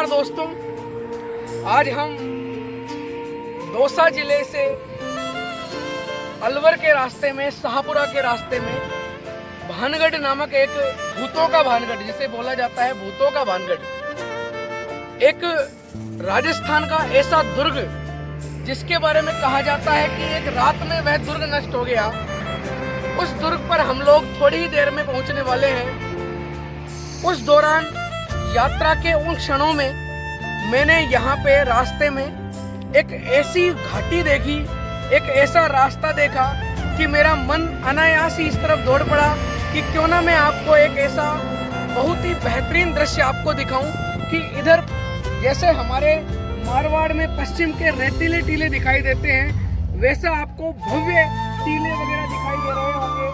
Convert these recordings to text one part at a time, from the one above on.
नमस्कार दोस्तों, आज हम दौसा जिले से अलवर के रास्ते में, शाहपुरा के रास्ते में भानगढ़ नामक एक भूतों का भानगढ़, जिसे बोला जाता है भूतों का भानगढ़, एक राजस्थान का ऐसा दुर्ग जिसके बारे में कहा जाता है कि एक रात में वह दुर्ग नष्ट हो गया। उस दुर्ग पर हम लोग थोड़ी ही देर में पहुंचने वाले हैं। उस दौरान यात्रा के उन क्षणों में मैंने यहाँ पे रास्ते में एक ऐसी घाटी देखी, एक ऐसा रास्ता देखा कि मेरा मन अनायास ही इस तरफ दौड़ पड़ा कि क्यों ना मैं आपको एक ऐसा बहुत ही बेहतरीन दृश्य आपको दिखाऊं कि इधर जैसे हमारे मारवाड़ में पश्चिम के रेतीले टीले दिखाई देते हैं, वैसा आपको भव्य टीले वगैरह दिखाई दे रहे होंगे।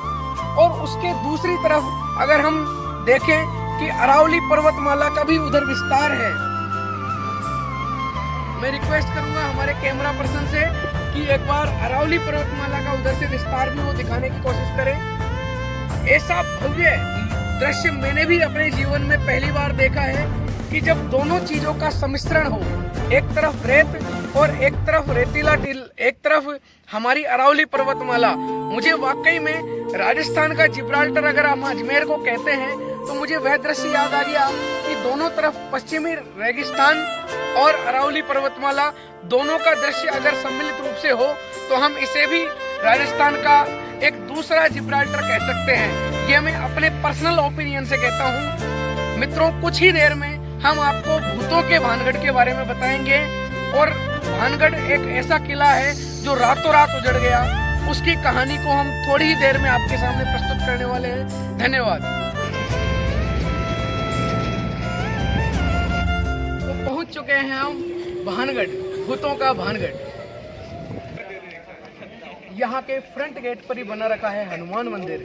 और उसके दूसरी तरफ अगर हम देखें कि अरावली पर्वतमाला का भी उधर विस्तार है। मैं रिक्वेस्ट करूंगा हमारे कैमरा पर्सन से कि एक बार अरावली पर्वतमाला का उधर से विस्तार भी वो दिखाने की कोशिश करें। ऐसा भव्य दृश्य मैंने भी अपने जीवन में पहली बार देखा है कि जब दोनों चीजों का सम्मिश्रण हो, एक तरफ रेत और एक तरफ रेतीला टील, एक तरफ हमारी अरावली पर्वतमाला। मुझे वाकई में राजस्थान का जिब्राल्टर अगर हम अजमेर को कहते हैं तो मुझे वह दृश्य याद आ गया कि दोनों तरफ पश्चिमी रेगिस्तान और अरावली पर्वतमाला, दोनों का दृश्य अगर सम्मिलित रूप से हो तो हम इसे भी राजस्थान का एक दूसरा जिब्राल्टर कह सकते हैं। ये मैं अपने पर्सनल ओपिनियन से कहता हूँ। मित्रों, कुछ ही देर में हम आपको भूतों के भानगढ़ के बारे में बताएंगे। और भानगढ़ एक ऐसा किला है जो रातों रात उजड़ गया। उसकी कहानी को हम थोड़ी ही देर में आपके सामने प्रस्तुत करने वाले हैं। धन्यवाद। तो पहुंच चुके हैं हम भानगढ़, भूतों का भानगढ़। यहाँ के फ्रंट गेट पर ही बना रखा है हनुमान मंदिर,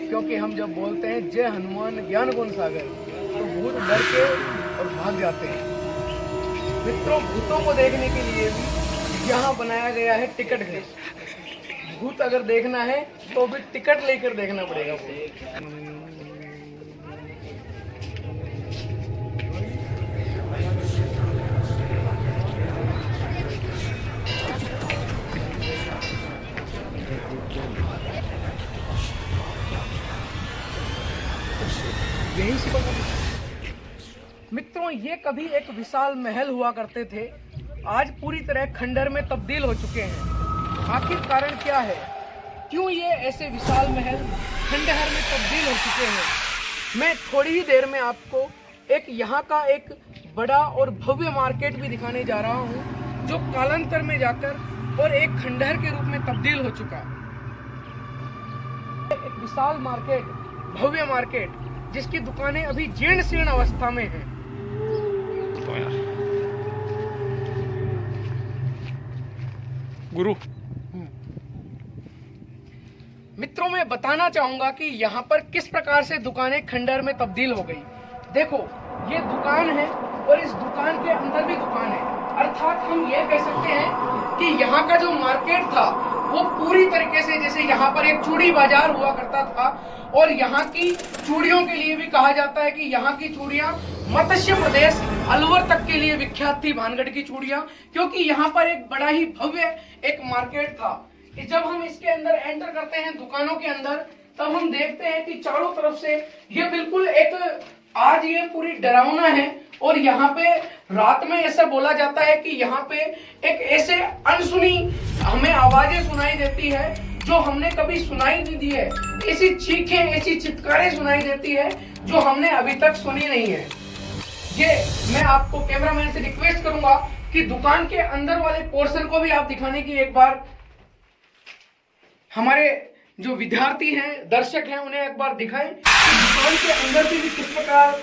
क्योंकि हम जब बोलते हैं जय हनुमान ज्ञान गुण सागर तो भूत डर के और भाग जाते हैं। मित्रों, भूतों को देखने के लिए भी यहाँ बनाया गया है टिकट घर। भूत अगर देखना है तो भी टिकट लेकर देखना पड़ेगा। यही सी मित्रों, ये कभी एक विशाल महल हुआ करते थे, आज पूरी तरह खंडर में तब्दील हो चुके हैं। आखिर कारण क्या है, क्यों ये ऐसे विशाल महल खंडहर में तब्दील हो चुके हैं? मैं थोड़ी ही देर में आपको एक यहाँ का एक बड़ा और भव्य मार्केट भी दिखाने जा रहा हूँ, जो कालांतर में जाकर और एक खंडहर के रूप में तब्दील हो चुका। एक विशाल मार्केट, भव्य मार्केट, जिसकी दुकानें अभी जीर्ण शीर्ण अवस्था में हैं। गुरु मित्रों, मैं बताना चाहूंगा कि यहाँ पर किस प्रकार से दुकानें खंडहर में तब्दील हो गई। देखो, ये दुकान है और इस दुकान के अंदर भी दुकान है। अर्थात हम ये कह सकते हैं कि यहाँ का जो मार्केट था वो पूरी तरीके से, जैसे यहाँ पर एक चूड़ी बाजार हुआ करता था और यहाँ की चूड़ियों के लिए भी कहा जाता है कि यहाँ की चूड़ियाँ मत्स्य प्रदेश अलवर तक के लिए विख्यात थी, भानगढ़ की चूड़ियाँ, क्योंकि यहाँ पर एक बड़ा ही भव्य एक मार्केट था। कि जब हम इसके अंदर एंटर करते हैं दुकानों के अंदर, तब हम देखते हैं कि चारों तरफ से ये बिल्कुल एक, आज ये पूरी डरावना है। और यहाँ पे रात में ऐसा बोला जाता है कि यहाँ पे एक ऐसे अनसुनी हमें आवाजें सुनाई देती है जो हमने कभी सुनाई नहीं दी है। ऐसी चीखें, ऐसी चित्कारें सुनाई देती है जो हमने अभी तक सुनी नहीं है। ये मैं आपको कैमरामैन से रिक्वेस्ट करूंगा कि दुकान के अंदर वाले पोर्शन को भी आप दिखाने की एक बार, हमारे जो विद्यार्थी हैं, दर्शक हैं, उन्हें एक बार दिखाएं कि दुकान के अंदर भी किस प्रकार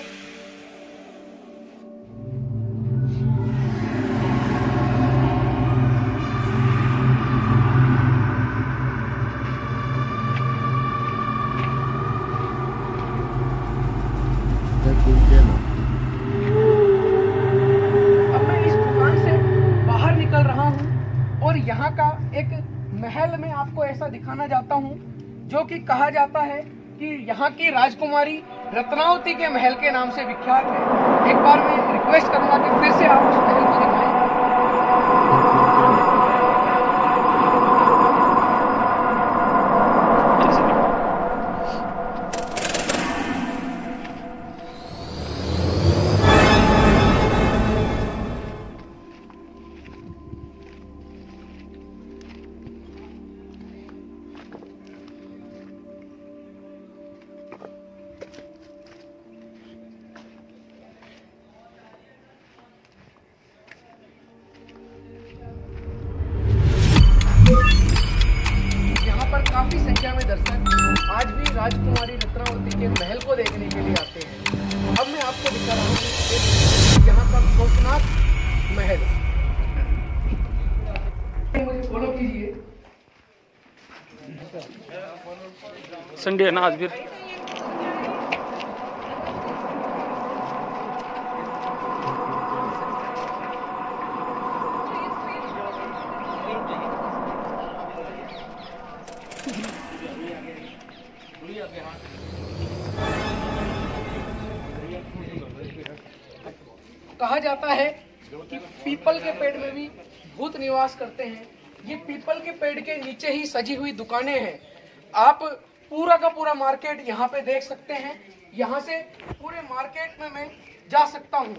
अब मैं इस दुकान से बाहर निकल रहा हूं और यहाँ का एक महल में आपको ऐसा दिखाना चाहता हूँ, जो कि कहा जाता है कि यहाँ की राजकुमारी रत्नावती के महल के नाम से विख्यात है। एक बार मैं रिक्वेस्ट करूंगा कि फिर से आप उस महल को दिखाएं। यहाँ पर काफी संख्या में दर्शक आज भी राजकुमारी रत्नावती के महल को देखने के लिए आते हैं। अब मैं आपको दिखा रहा हूँ यहाँ का खौफनाक महल। मुझे फॉलो कीजिए। संडे है ना आज भी। कहा जाता है कि पीपल के पेड़ में भी भूत निवास करते हैं। ये पीपल के पेड़ के नीचे ही सजी हुई दुकानें हैं। आप पूरा का पूरा मार्केट यहाँ पे देख सकते हैं। यहाँ से पूरे मार्केट में मैं जा सकता हूँ।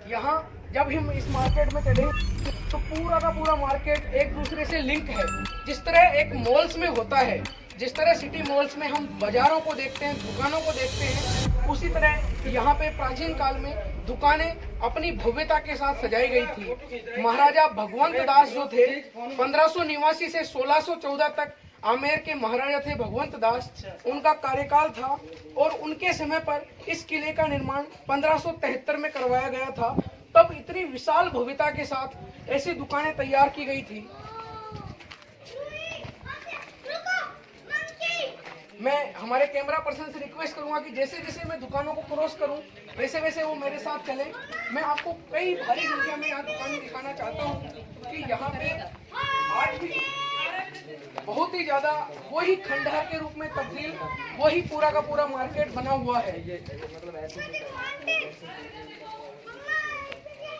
यहाँ जब हम इस मार्केट में चले तो पूरा का पूरा मार्केट एक दूसरे से लिंक है। जिस तरह एक मॉल्स में होता है, जिस तरह सिटी मॉल्स में हम बाजारों को देखते हैं, दुकानों को देखते हैं, उसी तरह यहाँ पे प्राचीन काल में दुकानें अपनी भव्यता के साथ सजाई गई थी। महाराजा भगवंत दास जो थे 1589 से 1614 तक आमेर के महाराजा थे भगवंत दास। उनका कार्यकाल था और उनके समय पर इस किले का निर्माण 1573 में करवाया गया था। तब इतनी विशाल भव्यता के साथ ऐसी दुकानें तैयार की गई थी। मैं हमारे कैमरा पर्सन से रिक्वेस्ट करूंगा कि जैसे जैसे मैं दुकानों को क्रॉस करूं वैसे वैसे वो मेरे साथ चले। मैं आपको कई भारी संख्या में यहाँ दुकानें दिखाना चाहता हूं कि यहाँ पे आज भी बहुत ही ज्यादा वही खंडहर के रूप में तब्दील वही पूरा का पूरा मार्केट बना हुआ है।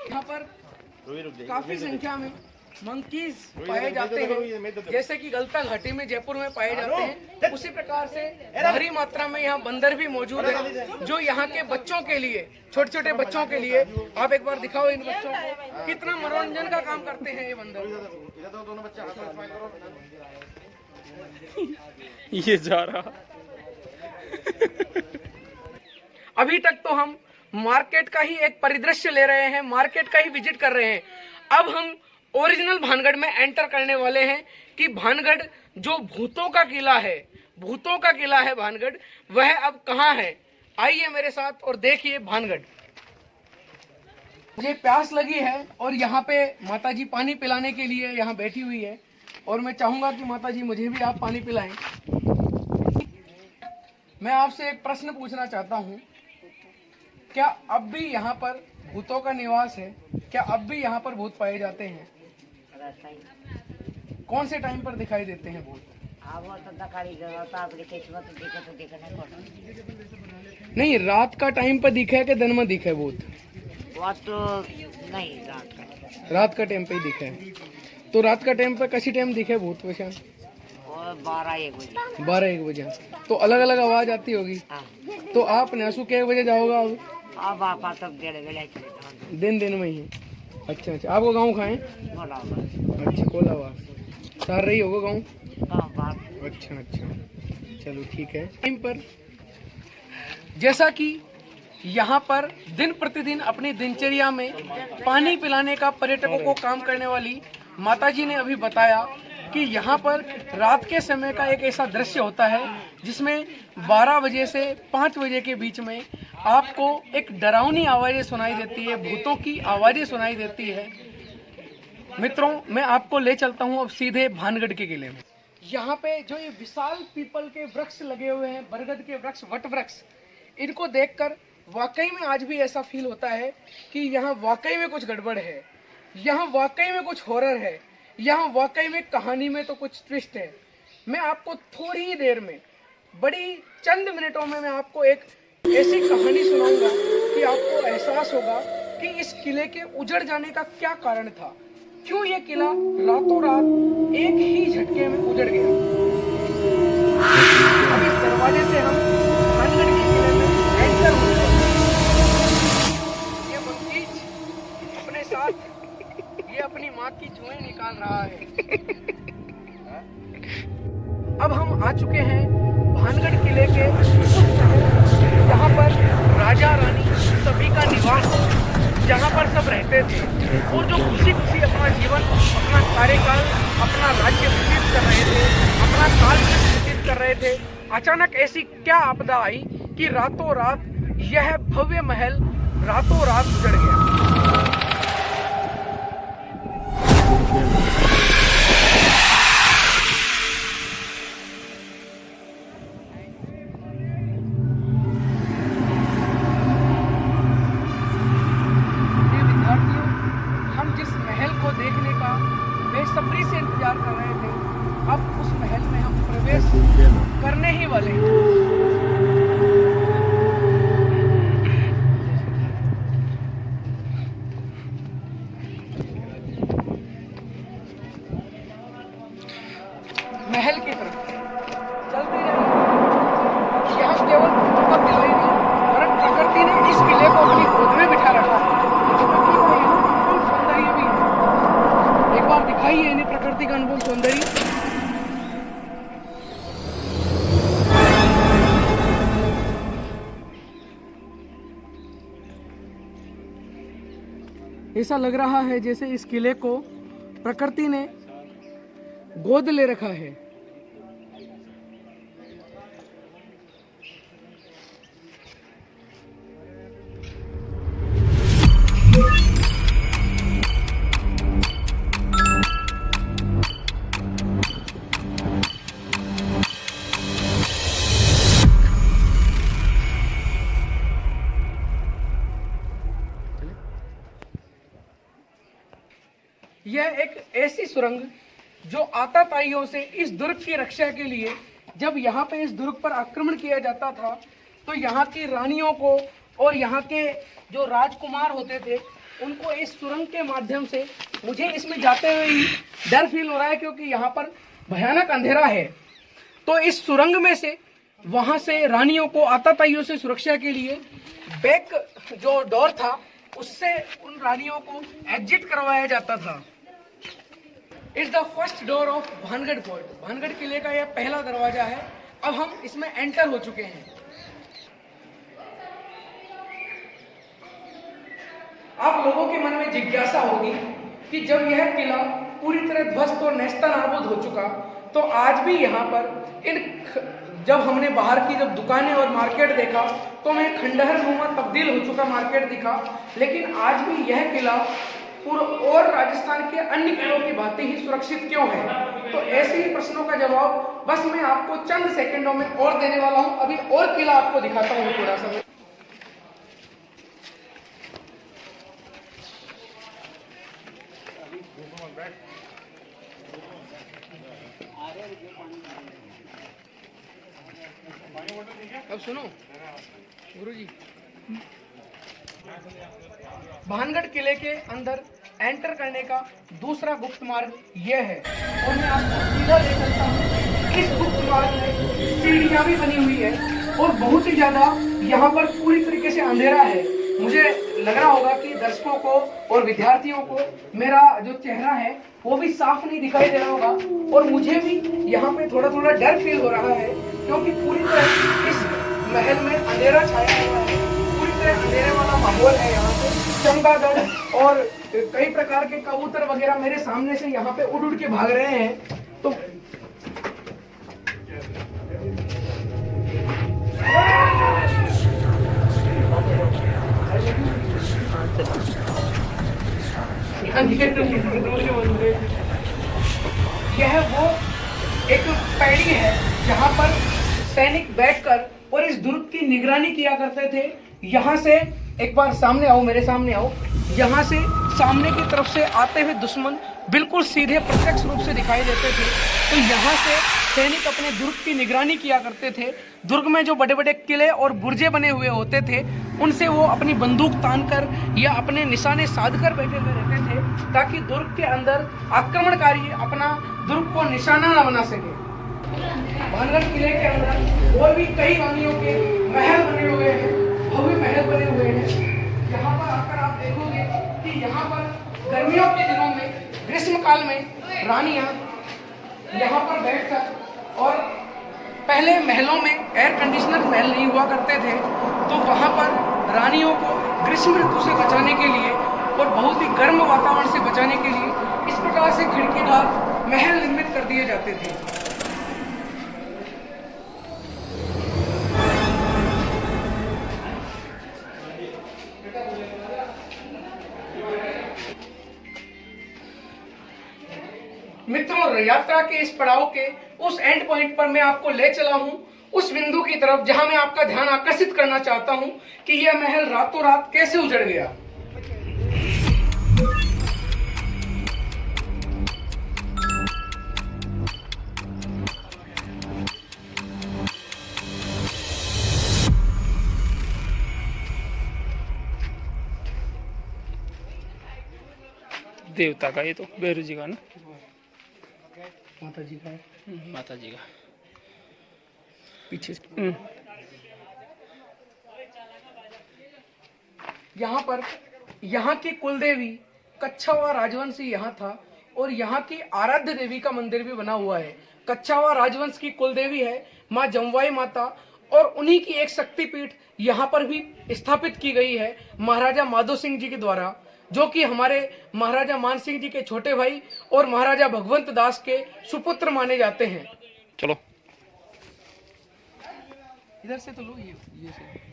यहाँ पर काफी संख्या में मंकीज पाए जाते हैं, जैसे कि गलता घाटी में जयपुर में पाए जाते हैं। उसी प्रकार से भारी मात्रा में यहाँ बंदर भी मौजूद है, जो यहाँ के बच्चों के लिए, छोटे छोटे बच्चों के लिए, आप एक बार दिखाओ इन बच्चों को, कितना मनोरंजन का काम करते हैं ये बंदर। ये जा रहा। अभी तक तो हम मार्केट का ही एक परिदृश्य ले रहे हैं, मार्केट का ही विजिट कर रहे हैं। अब हम ओरिजिनल भानगढ़ में एंटर करने वाले हैं कि भानगढ़ जो भूतों का किला है, भूतों का किला है भानगढ़, वह अब कहाँ है। आइए मेरे साथ और देखिए भानगढ़। मुझे प्यास लगी है और यहाँ पे माताजी पानी पिलाने के लिए यहाँ बैठी हुई है और मैं चाहूंगा कि माताजी मुझे भी आप पानी पिलाएं। मैं आपसे एक प्रश्न पूछना चाहता हूँ, क्या अब भी यहाँ पर भूतों का निवास है? क्या अब भी यहाँ पर भूत पाए जाते हैं? कौन से टाइम पर दिखाई देते हैं भूत? नहीं, रात का टाइम पर दिखा है कि दिन में दिखा है भूत? तो नहीं, रात का टाइम पे ही दिखा है। तो रात का टाइम पर किसी टाइम दिखे भूत वैसे? 12-1 बजे। 12-1 बजे। तो अलग अलग आवाज आती होगी। तो आप न्यासू के बजे जाओगा अब? आप तब दिन में ही। अच्छा अच्छा, आपको गाँव खाए? अच्छा, कोलावास सार रही होगा गाँव। अच्छा अच्छा, चलो ठीक है। टाइम पर जैसा कि यहाँ पर दिन प्रतिदिन अपनी दिनचर्या में पानी पिलाने का पर्यटकों को काम करने वाली माताजी ने अभी बताया कि यहाँ पर रात के समय का एक ऐसा दृश्य होता है जिसमें 12 बजे से 5 बजे के बीच में आपको एक डरावनी आवाजें सुनाई देती है, भूतों की आवाजें सुनाई देती है। मित्रों, मैं आपको ले चलता हूँ अब सीधे भानगढ़ के किले में। यहाँ पे जो ये विशाल पीपल के वृक्ष लगे हुए हैं, बरगद के वृक्ष, वट वृक्ष, इनको देखकर वाकई में आज भी ऐसा फील होता है कि यहाँ वाकई में कुछ गड़बड़ है, यहाँ वाकई में कुछ हॉरर है, यहाँ वाकई में कहानी में तो कुछ ट्विस्ट है। मैं आपको थोड़ी ही देर में, बड़ी चंद मिनटों में मैं आपको एक ऐसी कहानी सुनाऊंगा कि आपको एहसास होगा कि इस किले के उजड़ जाने का क्या कारण था, क्यों ये किला रातों रात एक ही झटके में उजड़ गया। अब इस दरवाजे से हम भानगढ़ के किले में एंटर हो गए। ये मंकीज अपने साथ ये अपनी माँ की जुएं निकाल रहा है। अब हम आ चुके हैं भानगढ़ किले के उस शहर जहाँ पर राजा रानी सभी का निवास, जहाँ पर सब रहते थे और जो खुशी खुशी अपना जीवन, अपना कार्यकाल, अपना राज्य व्यतीत कर रहे थे, अपना काल व्यतीत कर रहे थे। अचानक ऐसी क्या आपदा आई कि रातों रात यह भव्य महल रातों रात उजड़ गया। देखने का बेसब्री से इंतजार कर रहे थे। अब उस महल में हम प्रवेश करने ही वाले हैं। महल की तरफ चलते रहे। यहाँ केवल का किला ही नहीं, वरन प्रकृति ने इस किले को अपनी गोद में बिठा रखा है। सौंदर्य भी है। एक बार दिखाइए इन्हें प्रकृति का अनुभव सौंदर्य। ऐसा लग रहा है जैसे इस किले को प्रकृति ने गोद ले रखा है। यह एक ऐसी सुरंग जो आताताइयों से इस दुर्ग की रक्षा के लिए, जब यहाँ पे इस दुर्ग पर आक्रमण किया जाता था तो यहाँ की रानियों को और यहाँ के जो राजकुमार होते थे उनको इस सुरंग के माध्यम से, मुझे इसमें जाते हुए ही डर फील हो रहा है क्योंकि यहाँ पर भयानक अंधेरा है, तो इस सुरंग में से वहाँ से रानियों को आताताइयों से सुरक्षा के लिए बैक जो डोर था उससे उन रानियों को एग्जिट करवाया जाता था। It's the first door of Bhangarh fort. Bhangarh किले का यह पहला दरवाजा है। अब हम इसमें एंटर हो चुके हैं। आप लोगों के मन में जिज्ञासा होगी कि जब यह किला पूरी तरह ध्वस्त और नेस्तनाबूद हो चुका तो आज भी यहाँ पर जब हमने बाहर की जब दुकानें और मार्केट देखा तो हमें खंडहर नुमा तब्दील हो चुका मार्केट दिखा, लेकिन आज भी यह किला और राजस्थान के अन्य किलों की भांति ही सुरक्षित क्यों है? तो ऐसे ही प्रश्नों का जवाब बस मैं आपको चंद सेकंडों में और देने वाला हूं। अभी और किला आपको दिखाता हूं थोड़ा सा। अब सुनो गुरुजी, भानगढ़ किले के अंदर एंटर करने का दूसरा गुप्त मार्ग यह है और मैं आपको सीधा ले चलता हूँ। इस गुप्त मार्ग में सीढ़ियां भी बनी हुई है और बहुत ही ज्यादा यहाँ पर पूरी तरीके से अंधेरा है। मुझे लग रहा होगा कि दर्शकों को और विद्यार्थियों को मेरा जो चेहरा है वो भी साफ नहीं दिखाई दे रहा होगा और मुझे भी यहाँ पे थोड़ा थोड़ा डर फील हो रहा है क्योंकि पूरी तरह इस महल में अंधेरा छाया हुआ है। पूरी तरह अंधेरे वाला माहौल है। यहाँ पे चमगादड़ और कई प्रकार के कबूतर वगैरह मेरे सामने से यहाँ पे उड़ उड़ के भाग रहे हैं। तो यह वो एक पैड़ी है जहाँ पर सैनिक बैठकर और इस दुर्ग की निगरानी किया करते थे। यहाँ से एक बार सामने आओ, मेरे सामने आओ। यहाँ से सामने की तरफ से आते हुए दुश्मन बिल्कुल सीधे प्रत्यक्ष रूप से दिखाई देते थे। तो यहाँ से सैनिक अपने दुर्ग की निगरानी किया करते थे। दुर्ग में जो बड़े बड़े किले और बुर्जे बने हुए होते थे, उनसे वो अपनी बंदूक तानकर या अपने निशाने साध कर बैठे हुए रहते थे, ताकि दुर्ग के अंदर आक्रमणकारी अपना दुर्ग को निशाना न बना सके। भानगढ़ किले के अंदर और भी कई रानियों के महल बने हुए हैं, भव्य महल बने हुए हैं। यहाँ पर आकर आप देखोगे कि यहाँ पर गर्मियों के दिनों में, ग्रीष्म काल में रानियां यहाँ पर बैठकर, और पहले महलों में एयर कंडीशनर महल नहीं हुआ करते थे, तो वहाँ पर रानियों को ग्रीष्म ऋतु से बचाने के लिए और बहुत ही गर्म वातावरण से बचाने के लिए इस प्रकार से खिड़कीदार महल निर्मित कर दिए जाते थे। मित्रों, यात्रा के इस पड़ाव के उस एंड पॉइंट पर मैं आपको ले चला हूं, उस बिंदु की तरफ जहां मैं आपका ध्यान आकर्षित करना चाहता हूं कि यह महल रातों रात कैसे उजड़ गया। देवता का ये तो भैरव जी का ना, माता जी का है, माता जी का पीछे। यहाँ पर यहाँ की कुलदेवी कच्छावा राजवंशी यहाँ था, और यहाँ की आराध्य देवी का मंदिर भी बना हुआ है। कच्छावा राजवंश की कुलदेवी है माँ जमवाई माता, और उन्हीं की एक शक्तिपीठ यहाँ पर भी स्थापित की गई है महाराजा माधो सिंह जी के द्वारा, जो कि हमारे महाराजा मान सिंह जी के छोटे भाई और महाराजा भगवंत दास के सुपुत्र माने जाते हैं। चलो इधर से तो लो, ये से।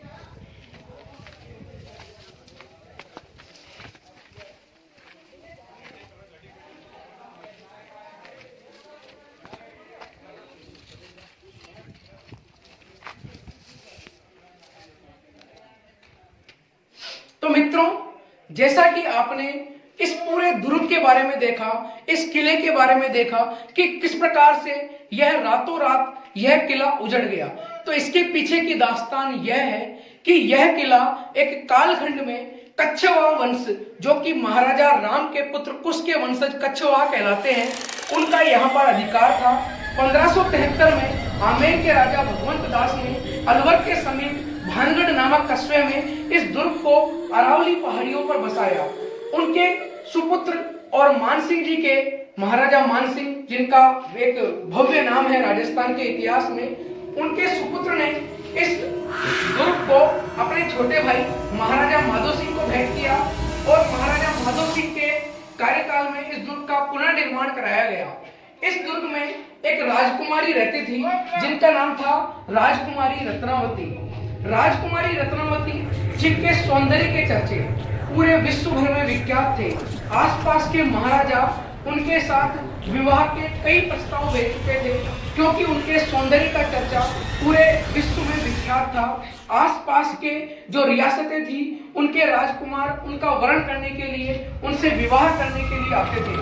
तो मित्रों, जैसा कि आपने इस पूरे दुर्ग के बारे में देखा, इस किले के बारे में देखा कि किस प्रकार से यह रातों रात यह किला उजड़ गया, तो इसके पीछे की दास्तान यह है कि यह किला एक कालखंड में कच्छवा वंश, जो कि महाराजा राम के पुत्र कुश के वंशज कच्छवा कहलाते हैं, उनका यहाँ पर अधिकार था। 1573 में आमेर के राजा भगवंत दास ने अलवर के समीप भानगढ़ नामक कस्बे में इस दुर्ग को अरावली पहाड़ियों पर बसाया। उनके सुपुत्र और मानसिंह जी के महाराजा मानसिंह, जिनका एक भव्य नाम है राजस्थान के इतिहास में, उनके सुपुत्र ने इस दुर्ग को अपने छोटे भाई महाराजा माधो सिंह को भेंट किया, और महाराजा माधो सिंह के कार्यकाल में इस दुर्ग का पुनर्निर्माण कराया गया। इस दुर्ग में एक राजकुमारी रहती थी, जिनका नाम था राजकुमारी रत्नावती। राजकुमारी रत्नावती, जिनके सौंदर्य के चर्चे पूरे विश्व भर में विख्यात थे। आसपास के महाराजा उनके साथ विवाह के कई प्रस्ताव भेज चुके थे, क्योंकि उनके सौंदर्य का चर्चा पूरे विश्व में विख्यात था। आसपास के जो रियासतें थी, उनके राजकुमार उनका वर्ण करने के लिए, उनसे विवाह करने के लिए आते थे।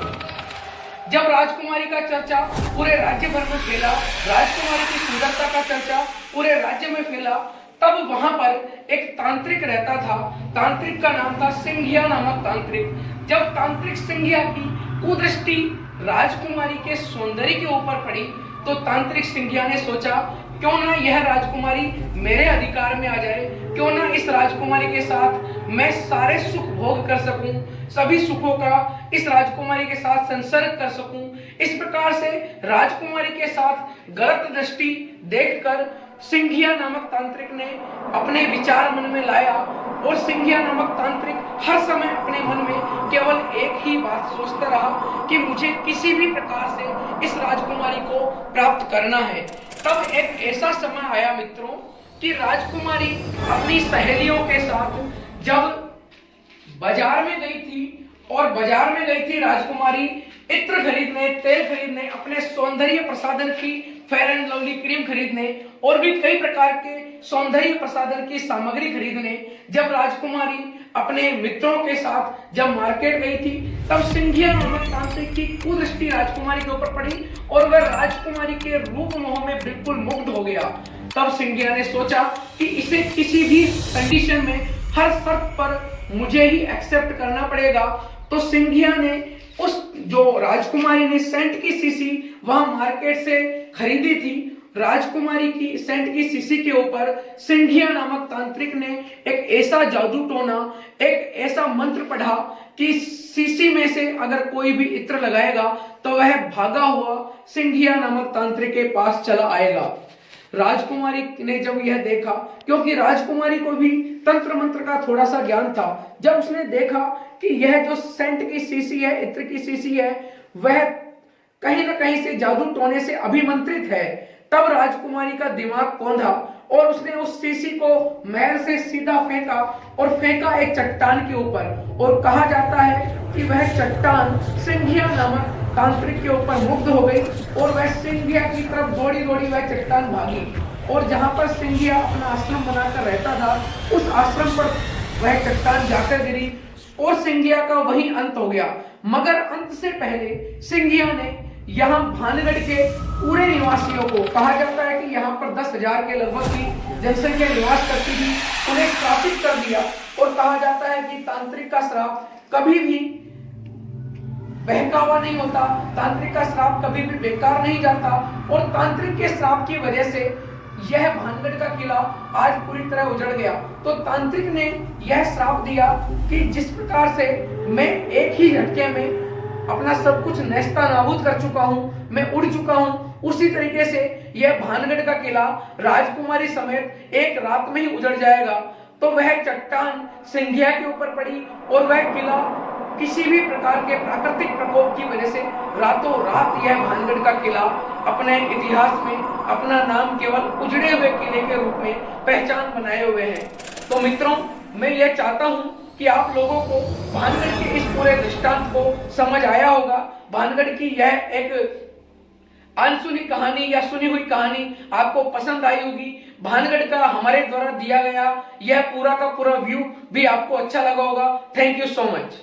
जब राजकुमारी का चर्चा पूरे राज्य भर में फैला, राजकुमारी की सुंदरता का चर्चा पूरे राज्य में फैला, तब वहां पर एक तांत्रिक रहता था। तांत्रिक का नाम था सिंघिया नामक तांत्रिक। जब तांत्रिक सिंघिया की कुदृष्टि राजकुमारी के सौंदर्य के ऊपर पड़ी, तो तांत्रिक सिंघिया ने सोचा, क्यों ना यह राजकुमारी मेरे अधिकार में आ जाए, क्यों ना इस राजकुमारी के साथ मैं सारे सुख भोग कर सकूं, सभी सुखों का इस राजकुमारी के साथ संसर्ग कर सकूं। इस प्रकार से राजकुमारी के साथ गलत दृष्टि देखकर सिंघिया नामक तांत्रिक ने अपने विचार मन में लाया, और सिंघिया नामक तांत्रिक हर समय अपने मन में केवल एक ही बात सोचता रहा कि मुझे किसी भी प्रकार से इस राजकुमारी को प्राप्त करना है। तब एक ऐसा समय आया मित्रों कि राजकुमारी अपनी सहेलियों के साथ जब बाजार में गई थी, और बाजार में गई थी राजकुमारी इत्र खरीदने, तेल खरीदने, अपने सौंदर्य प्रसाधन की फेयर एंड लवली क्रीम खरीदने, और भी कई प्रकार के सौंदर्य प्रसाधन की सामग्री खरीदने जब राजकुमारी अपने मित्रों के साथ जब मार्केट गई थी, तब सिंघिया नामक तांत्रिक की कुदृष्टि राजकुमारी के ऊपर पड़ी और वह राजकुमारी के रूप मोह में बिल्कुल मुग्ध हो गया। तब सिंघिया ने सोचा कि इसे किसी भी कंडीशन में, हर शर्त पर मुझे ही एक्सेप्ट करना पड़ेगा। तो सिंघिया ने उस जो राजकुमारी ने सेंट की शीशी वहां मार्केट से खरीदी थी, राजकुमारी की सेंट की शीशी के ऊपर सिंघिया नामक तांत्रिक ने एक ऐसा जादू टोना, एक ऐसा मंत्र पढ़ा कि शीशी में से अगर कोई भी इत्र लगाएगा तो वह भागा हुआ सिंघिया नामक तांत्रिक के पास चला आएगा। राजकुमारी ने जब यह देखा, क्योंकि राजकुमारी को भी तंत्र मंत्र का थोड़ा सा ज्ञान था, जब उसने देखा कि यह जो सेंट की शीशी है, इत्र की शीशी है, वह कहीं ना कहीं से जादू टोने से अभिमंत्रित है, तब राजकुमारी का दिमाग कौंधा और उसने उस शीशी को महल से सीधा फेंका और फेंका एक चट्टान के ऊपर। और कहा जाता है कि वह चट्टान सिंघिया नामक तांत्रिक के ऊपर मुग्ध हो गई और वह सिंघिया की तरफ दौड़ी दौड़ी वह चट्टान भागी। और जहां पर सिंघिया अपना आश्रम बनाकर रहता था, उस आश्रम पर वह चट्टान जाकर गिरी और सिंघिया का वही अंत हो गया। मगर अंत से पहले सिंघिया ने यहाँ भानगढ़ के पूरे निवासियों को, कहा जाता है कि यहाँ पर 10,000 के लगभग की जनसंख्या निवास करती थी, उन्हें श्रापित कर दिया। और कहा जाता है कि तांत्रिक का श्राप कभी भी बहकावा नहीं होता, तांत्रिक का श्राप कभी भी बेकार नहीं जाता। और तांत्रिक के श्राप की वजह से यह भानगढ़ का किला आज पूरी तरह उजड़ गया। तो तांत्रिक ने यह श्राप दिया कि जिस प्रकार से मैं एक ही झटके में अपना सब कुछ नेस्ता नाबूद कर चुका हूं, मैं उड़ चुका हूं, उसी तरीके से यह भानगढ़ का किला राजकुमारी समेत एक रात में ही उजड़ जाएगा। तो वह चट्टान सिंघिया के ऊपर पड़ी और वह किला किसी भी प्रकार के प्राकृतिक प्रकोप की वजह से रातों रात यह भानगढ़ का किला अपने इतिहास में अपना नाम केवल उजड़े हुए किले के रूप में पहचान बनाए हुए है। तो मित्रों, मैं यह चाहता हूं कि आप लोगों को भानगढ़ के इस पूरे दृष्टांत को समझ आया होगा। भानगढ़ की यह एक अनसुनी कहानी या सुनी हुई कहानी आपको पसंद आई होगी। भानगढ़ का हमारे द्वारा दिया गया यह पूरा का पूरा व्यू भी आपको अच्छा लगा होगा। Thank you so much.